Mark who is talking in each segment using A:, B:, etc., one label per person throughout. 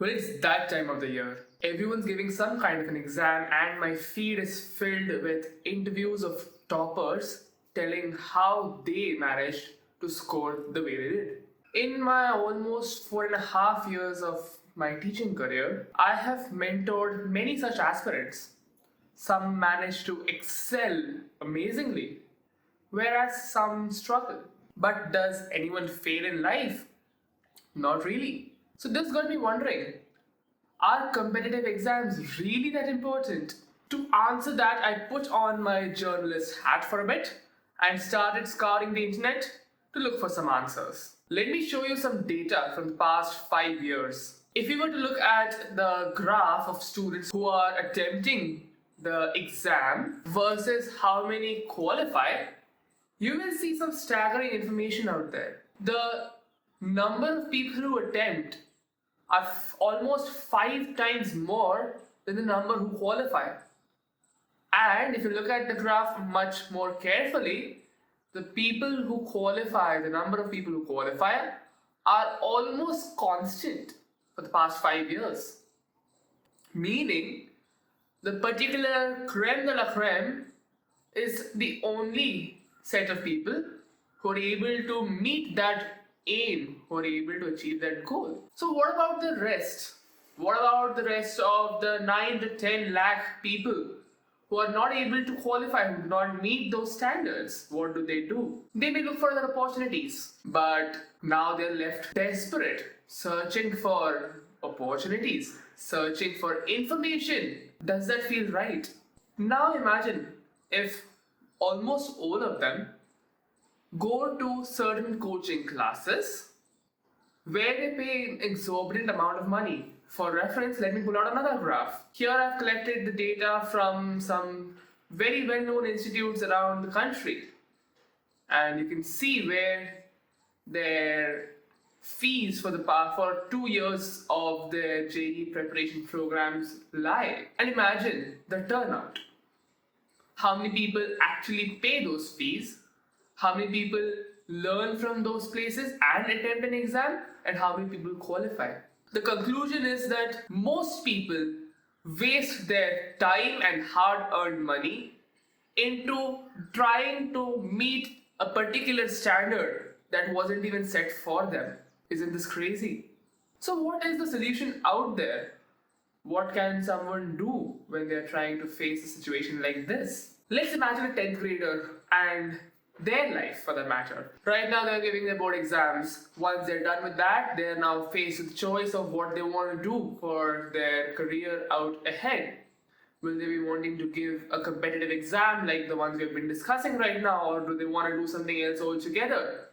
A: Well, it's that time of the year. Everyone's giving some kind of an exam, and my feed is filled with interviews of toppers telling how they managed to score the way they did. In my almost 4.5 years of my teaching career, I have mentored many such aspirants. Some manage to excel amazingly, whereas some struggle. But does anyone fail in life? Not really. So this got me wondering, are competitive exams really that important? To answer that, I put on my journalist hat for a bit and started scouring the internet to look for some answers. Let me show you some data from the past 5 years. If you were to look at the graph of students who are attempting the exam versus how many qualify, you will see some staggering information out there. The number of people who attempt are almost 5 times more than the number who qualify. And if you look at the graph much more carefully, the people who qualify, the number of people who qualify, are almost constant for the past 5 years. Meaning, the particular creme de la creme is the only set of people who are able to meet that aim, who are able to achieve that goal. So what about the rest? What about the rest of the 9 to 10 lakh people who are not able to qualify, who do not meet those standards? What do? They may look for other opportunities, but now they're left desperate, searching for opportunities, searching for information. Does that feel right? Now imagine if almost all of them go to certain coaching classes where they pay an exorbitant amount of money. For reference, let me pull out another graph. Here I've collected the data from some very well-known institutes around the country. And you can see where their fees for 2 years of their JEE preparation programs lie. And imagine the turnout. How many people actually pay those fees? How many people learn from those places and attempt an exam? And how many people qualify? The conclusion is that most people waste their time and hard-earned money into trying to meet a particular standard that wasn't even set for them. Isn't this crazy? So what is the solution out there? What can someone do when they're trying to face a situation like this? Let's imagine a 10th grader and their life, for that matter. Right now they're giving their board exams. Once they're done with that, they're now faced with the choice of what they want to do for their career out ahead. Will they be wanting to give a competitive exam like the ones we've been discussing right now, or do they want to do something else altogether?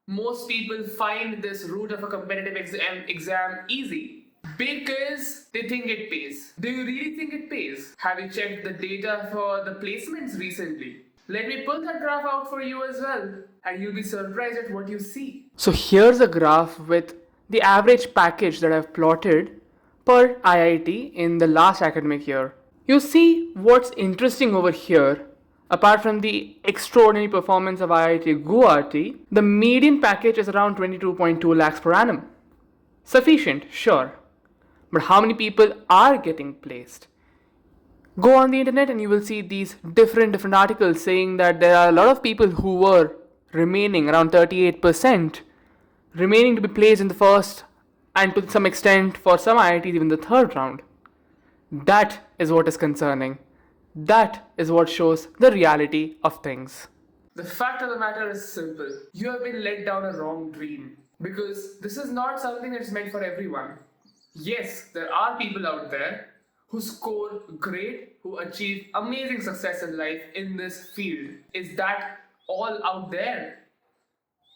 A: Most people find this route of a competitive exam easy because they think it pays. Do you really think it pays? Have you checked the data for the placements recently? Let me pull that graph out for you as well, and you'll be surprised at what you see. So here's a graph with the average package that I've plotted per IIT in the last academic year. You see what's interesting over here. Apart from the extraordinary performance of IIT Guwahati, the median package is around 22.2 lakhs per annum. Sufficient, sure. But how many people are getting placed? Go on the internet and you will see these different articles saying that there are a lot of people who were remaining, around 38%, remaining to be placed in the first and to some extent for some IITs even the third round. That is what is concerning. That is what shows the reality of things. The fact of the matter is simple. You have been led down a wrong dream because this is not something that's meant for everyone. Yes, there are people out there who score great, who achieve amazing success in life in this field. Is that all out there?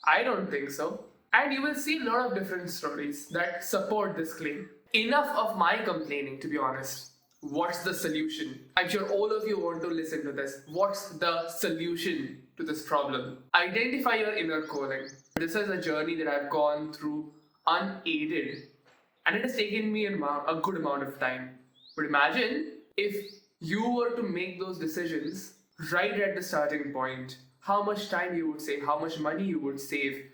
A: I don't think so. And you will see a lot of different stories that support this claim. Enough of my complaining, to be honest. What's the solution? I'm sure all of you want to listen to this. What's the solution to this problem? Identify your inner calling. This is a journey that I've gone through unaided, and it has taken me a good amount of time. But imagine if you were to make those decisions right at the starting point, how much time you would save, how much money you would save,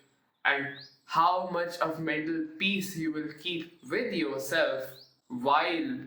A: and how much of mental peace you will keep with yourself while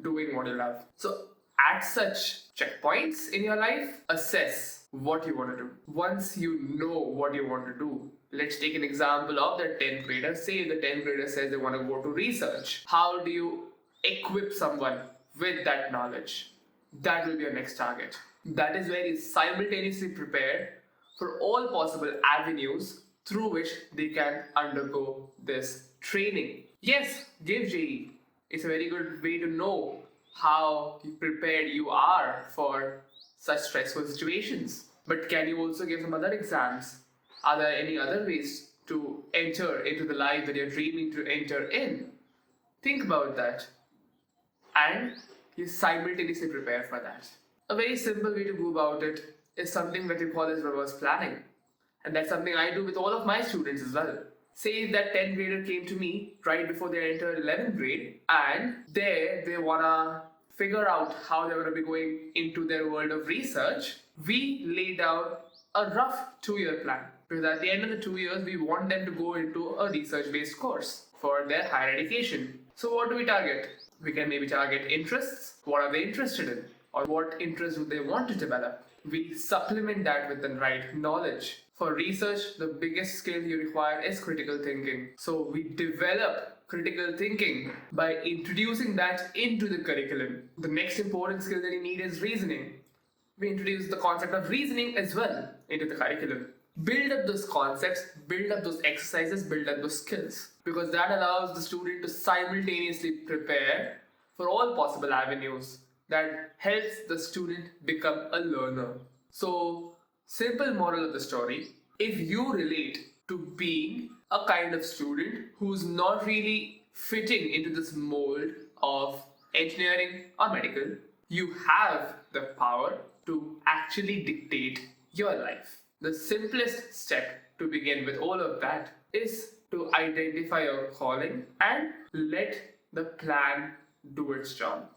A: doing what you love. So, at such checkpoints in your life, assess what you want to do. Once you know what you want to do, let's take an example of the 10th grader. Say the 10th grader says they want to go to research. How do you equip someone with that knowledge? That will be your next target. That is where you simultaneously prepare for all possible avenues through which they can undergo this training. Yes, give JE. It's a very good way to know how prepared you are for such stressful situations. But can you also give some other exams? Are there any other ways to enter into the life that you're dreaming to enter in? Think about that. And you simultaneously prepare for that. A very simple way to go about it is something that we call as reverse planning. And that's something I do with all of my students as well. Say that 10th grader came to me right before they entered 11th grade, and there they wanna figure out how they're gonna be going into their world of research. We lay down a rough 2-year plan. Because at the end of the 2 years, we want them to go into a research-based course for their higher education. So what do we target? We can maybe target interests. What are they interested in? Or what interests do they want to develop? We supplement that with the right knowledge. For research, the biggest skill you require is critical thinking. So we develop critical thinking by introducing that into the curriculum. The next important skill that you need is reasoning. We introduce the concept of reasoning as well into the curriculum. Build up those concepts, build up those exercises, build up those skills, because that allows the student to simultaneously prepare for all possible avenues. That helps the student become a learner. So, simple moral of the story, if you relate to being a kind of student who's not really fitting into this mold of engineering or medical, you have the power to actually dictate your life. The simplest step to begin with all of that is to identify your calling and let the plan do its job.